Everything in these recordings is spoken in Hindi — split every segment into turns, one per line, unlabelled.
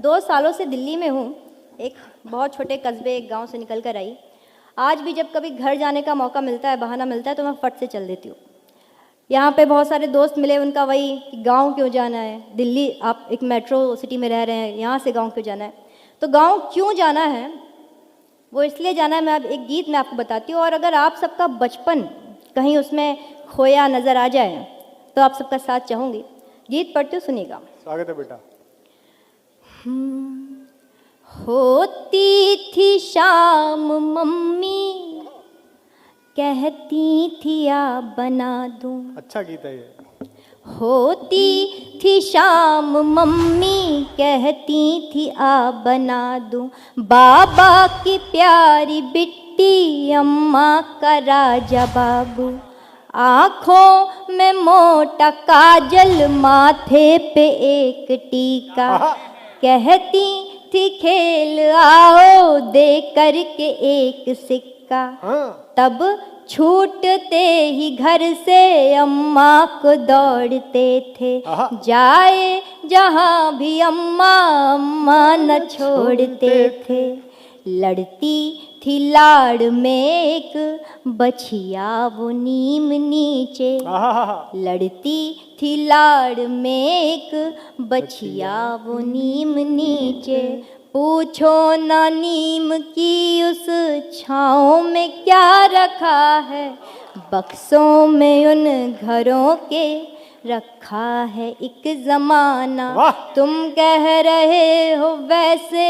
2 सालों से दिल्ली में हूँ। एक बहुत छोटे कस्बे, एक गांव से निकल कर आई। आज भी जब कभी घर जाने का मौका मिलता है, बहाना मिलता है, तो मैं फट से चल देती हूँ। यहाँ पे बहुत सारे दोस्त मिले, उनका वही कि गाँव क्यों जाना है, दिल्ली आप एक मेट्रो सिटी में रह रहे हैं, यहाँ से गाँव क्यों जाना है। तो गाँव क्यों जाना है, वो इसलिए जाना है। मैं अब एक गीत मैं आपको बताती हूँ, और अगर आप सबका बचपन कहीं उसमें खोया नज़र आ जाए तो आप सबका साथ चाहूँगी। गीत पढ़ती हूँ, सुनिएगा।
स्वागत है बेटा।
होती थी शाम मम्मी कहती थी आ बना दूं।
अच्छा गीत है ये।
होती थी शाम मम्मी कहती थी आ बना दूं। बाबा की प्यारी बिट्टी अम्मा का राजा बाबू। आँखों में मोटा काजल, माथे पे एक टीका। कहती थी खेल आओ दे करके एक सिक्का। तब छूटते ही घर से अम्मा को दौड़ते थे। जाए जहाँ भी अम्मा अम्मा न छोड़ते थे। लड़ती थी लाड़ में एक बछिया वो नीम नीचे। लड़ती थी लाड़ में एक बछिया वो नीम नीचे। पूछो ना नीम की उस छाँव में क्या रखा है। बक्सों में उन घरों के रखा है एक ज़माना। तुम कह रहे हो वैसे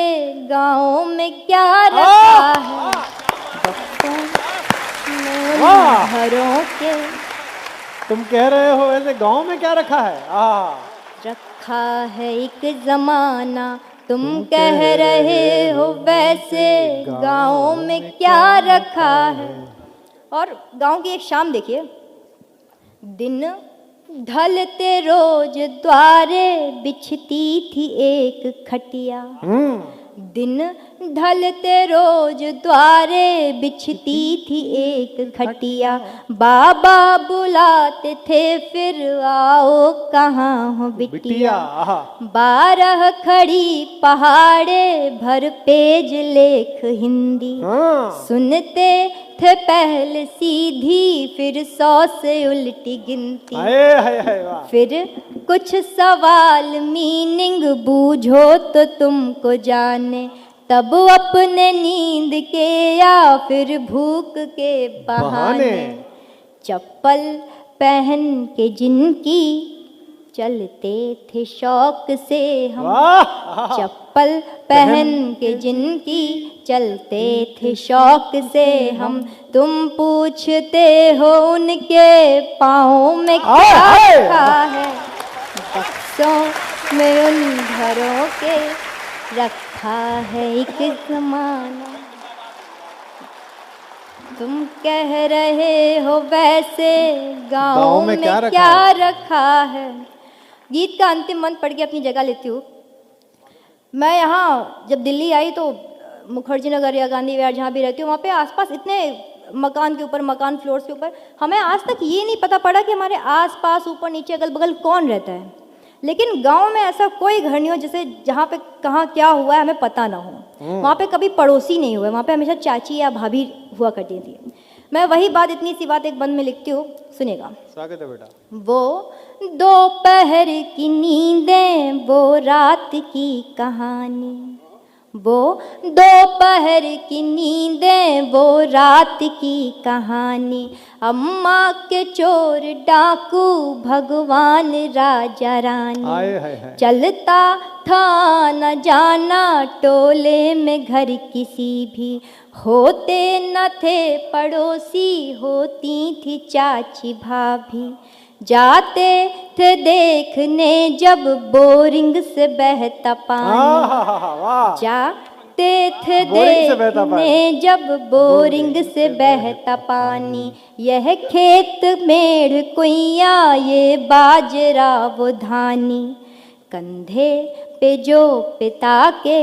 गाँव में क्या रखा है। बक्सों में उन घरों के।
तुम कह रहे हो वैसे गाँव में क्या रखा है।
रखा है एक ज़माना। तुम कह रहे हो वैसे गाँव में क्या रखा है। और गाँव की एक शाम देखिए। दिन ढलते रोज द्वारे बिछती थी एक खटिया। दिन ढलते रोज द्वारे बिछती थी एक खटिया। बाबा बुलाते थे फिर आओ कहाँ हो बिटिया। 12 खड़ी पहाड़े भर पेज लेख हिंदी। सुनते थे पहले सीधी फिर 100 से उल्टी गिनती। फिर कुछ सवाल मीनिंग बूझो तो तुमको जाने। तब अपने नींद के या फिर भूख के बहाने। चप्पल पहन के जिनकी चलते थे शौक से हम। चप्पल पहन के जिनकी चलते थे शौक से हम। तुम पूछते हो उनके पाँव में क्या रखा है। बक्सों में उन घरों के रखा है एक ज़माना। तुम कह रहे हो वैसे गाँव में क्या रखा है। गीत का अंतिम मंत्र पढ़ के अपनी जगह लेती हूँ। मैं यहाँ जब दिल्ली आई तो मुखर्जी नगर या गांधी विहार जहाँ भी रहती हूँ, वहाँ पे आसपास इतने मकान के ऊपर मकान, फ्लोर्स के ऊपर, हमें आज तक ये नहीं पता पड़ा कि हमारे आसपास ऊपर नीचे अगल बगल कौन रहता है। लेकिन गांव में ऐसा कोई घर नहीं हो जैसे जहाँ पे कहाँ क्या हुआ है हमें पता ना हो। वहाँ पे कभी पड़ोसी नहीं हुए, वहाँ पे हमेशा चाची या भाभी हुआ करती थी। मैं वही बात, इतनी सी बात एक बंद में लिखती हूँ, सुनेगा।
स्वागत है बेटा।
वो दोपहर की नींदें, वो रात की कहानी। वो दोपहर की नींदें, वो रात की कहानी। अम्मा के चोर डाकू, भगवान राजा रानी। चलता था न जाना टोले में घर किसी भी। होते न थे पड़ोसी, होती थी चाची भाभी। जाते थे देखने जब बोरिंग से बहता पानी। जाते थे देखने जब बोरिंग से बहता पानी। यह खेत मेढ़ कुइया, ये बाजरा वो धानी। कंधे पे जो पिता के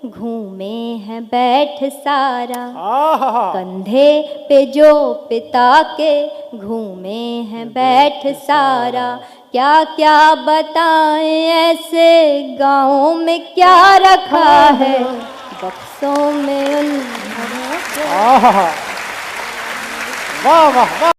घूमे हैं बैठ सारा,
आहा
कंधे पे जो पिता के घूमे हैं बैठ सारा। क्या क्या बताएं ऐसे गाँव में क्या रखा है, बक्सों में उन
आहा वाह वाह वाह।